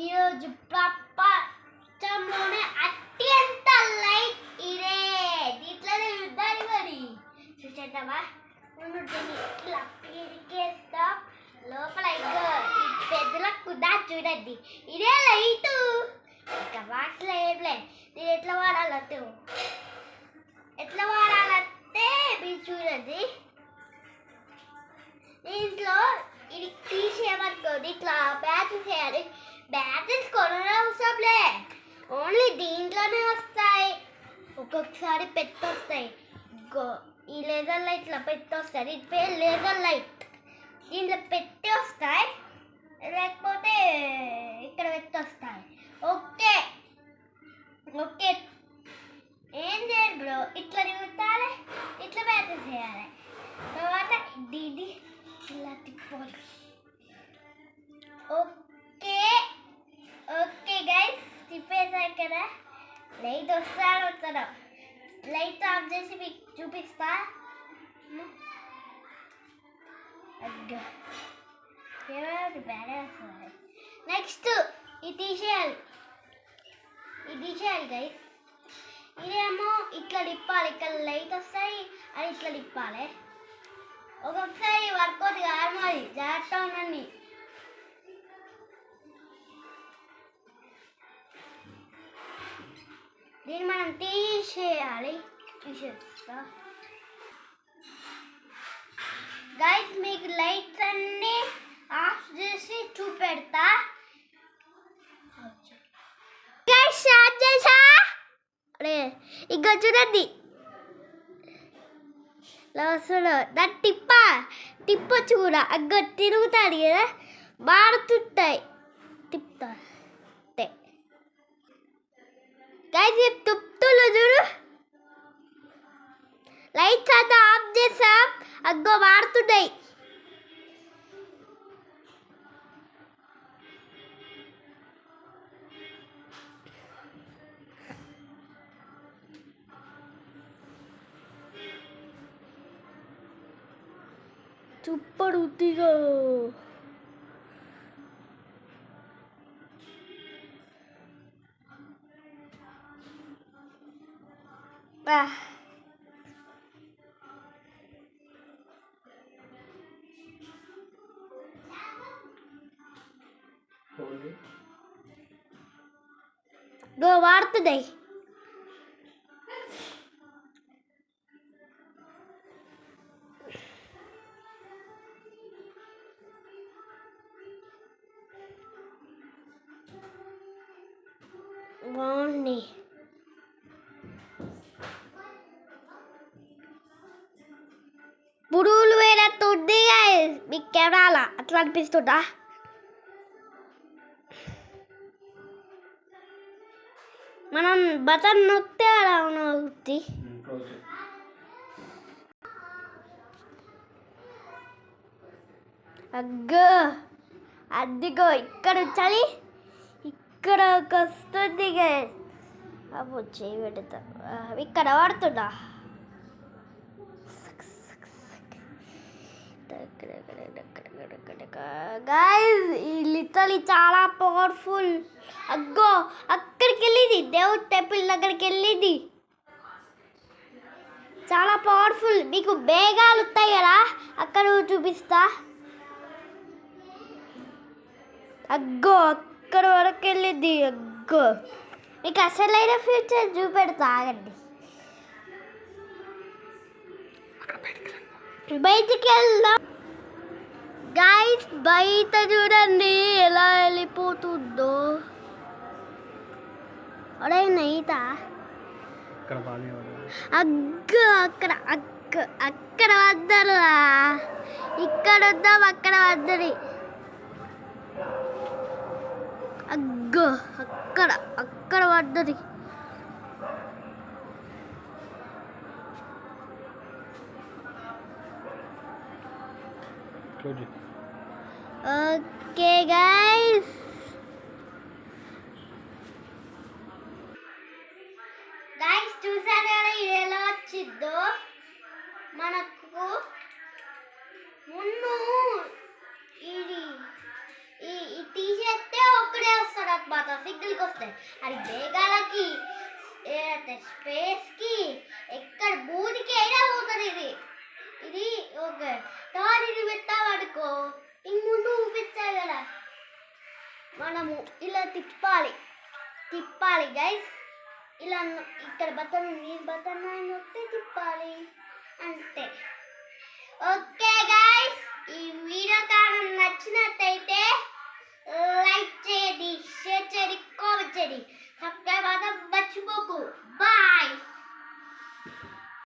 ఈరోజు ప్రపంచంలోనే అత్యంత లైట్ ఇదే. దీంట్లోనే యుద్ధాలు మరి చూసేద్దామా? దీన్ని ఇట్లా పిరికేస్తాం. లోపల పెద్దలకు కుదా చూడండి. ఇదే లైటు. ఇంకా వాటిలో ఏం లేదు. దీన్ని ఎట్లా వాడాలంటే మీరు చూడండి. దీంట్లో ఇది తీసేయమనుకోండి, ఇట్లా బ్యాటరీస్ వేయాలి. బ్యాటరీస్ కొనడం అవసరంలే, ఓన్లీ దీంట్లోనే వస్తాయి. ఒక్కొక్కసారి వస్తాయి. ఈ లేజర్ లైట్లో వస్తాయి. దీని పేరు లేజర్ లైట్. దీంట్లో పెట్టి వస్తాయి, లేకపోతే ఇక్కడ వస్తాయి. ఓకే ఓకే, ఏం చేయాలి బ్రో? ఇట్లా తిరుగుతాలి, ఇట్లా బ్యాటరీస్ చేయాలి. తర్వాత దీన్ని ఇలా తిప్పాలి. ఓకే ఓకే గైస్, తిప్పేసాయి కదా. లైట్ వస్తాను. లైట్ ఆఫ్ చేసి మీకు చూపిస్తా. నెక్స్ట్ ఇది తీసేయాలి గైస్. ఇదేమో ఇట్లా తిప్పాలి, ఇక్కడ లైట్ వస్తాయి, అది ఇట్లా తిప్పాలి. ఒక్కొక్కసారి వర్కౌట్ కాదు, మరి జాగ్రత్త ఉండండి. దీన్ని మనం తీసేస్తా గైస్. మీకు లైట్స్ అన్నీ ఆఫ్ చేసి చూపెడతా. స్టార్ట్ చేసా. ఇక చూడండి, లాస్ట్లో దాన్ని తిప్ప చూడ అగ్గ తిరుగుతాడు కదా, మారుతుంటాయి. తిప్పుతా గైస్, తిప్పుతులు చూడు. లైట్స్ అంతా ఆఫ్ చేసాం, అగ్గో మారుతున్నాయి. చూపడు ఉత్తిగా. వాడుతున్నాయి. బాగుంది. పురుగులు వేరేస్తుంది మీకు కెమెరాలా అట్లా అనిపిస్తుందా? మనం బటన్ నొక్కితే అలా అవుతుంది. అగ్గో అదిగో ఇక్కడ చలి, ఇక్కడ వస్తుంది. అప్పుడు చేయి పెడతా, ఇక్కడ వాడుతున్నా. గైస్, ఈ లిటరలీ చాలా పవర్ఫుల్. అగ్గో అక్కడికి వెళ్ళింది, దేవుడి టెంపుల్ దగ్గరికి వెళ్ళింది. చాలా పవర్ఫుల్. మీకు బేగాలు వస్తాయి కదా, అక్కడ చూపిస్తా. అగ్గో అక్కడ వరకు వెళ్ళింది. అగ్గో మీకు అసలైన ఫ్యూచర్ చూపెడతా, ఆగండి. బయటికి వెళ్దాం గైస్. బయట చూడండి ఎలా వెళ్ళిపోతుందో. అరే నైతా అగ్గ అక్కడ వద్దరు, ఇక్కడ వద్దాం, అక్కడ వద్దరి. అగ్గ అక్కడ వద్దరి. ఓకే గైస్, చూసారు కదా ఇది ఎలా వచ్చిందో. మనకు ముందు ఇది తీసేస్తే ఒక్కడే వస్తాడు అనమాట సిగ్నల్కి వస్తాయి. అది వేగాలకి ఏదైతే స్పేస్కి ఎక్కడ బూదికి అయినా పోతుంది ఇది. ఇది ఓకే థర్డ్ ఇది పెట్టామనుకో ఇంక ముందు ఊపించాలి కదా, మనము ఇలా తిప్పాలి గైస్. ఇలా ఇక్కడ బటన్ ఈ బటన్ నొక్కి తిప్పాలి అంతే. Okay guys.